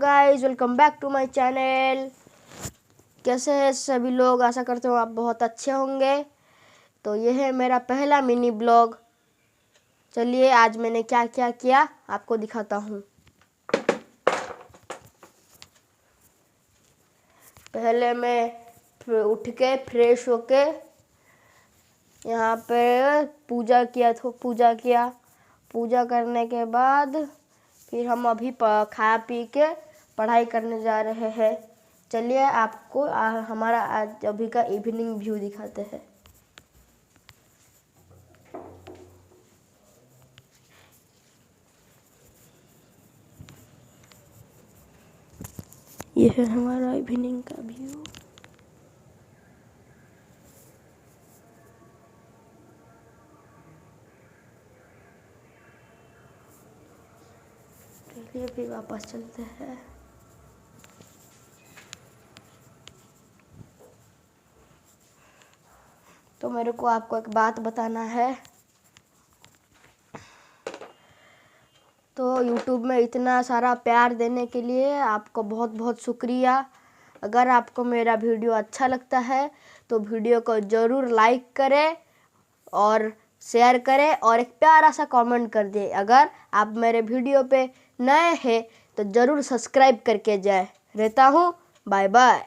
Guys, welcome back to my channel. कैसे हैं सभी लोग? आशा करते हो आप बहुत अच्छे होंगे। तो ये है मेरा पहला मिनी ब्लॉग। चलिए आज मैंने क्या क्या किया आपको दिखाता हूँ। पहले मैं उठ के फ्रेश होके यहाँ पे पूजा किया। पूजा करने के बाद फिर हम अभी खा पी के पढ़ाई करने जा रहे हैं। चलिए आपको हमारा आज अभी का इवनिंग व्यू दिखाते हैं। ये है हमारा इवनिंग का व्यू। चलिए फिर वापस चलते हैं। तो मेरे को आपको एक बात बताना है। तो YouTube में इतना सारा प्यार देने के लिए आपको बहुत बहुत शुक्रिया। अगर आपको मेरा वीडियो अच्छा लगता है तो वीडियो को ज़रूर लाइक करें और शेयर करें और एक प्यारा सा कमेंट कर दें। अगर आप मेरे वीडियो पे नए हैं तो ज़रूर सब्सक्राइब करके जाए। रहता हूँ, बाय बाय।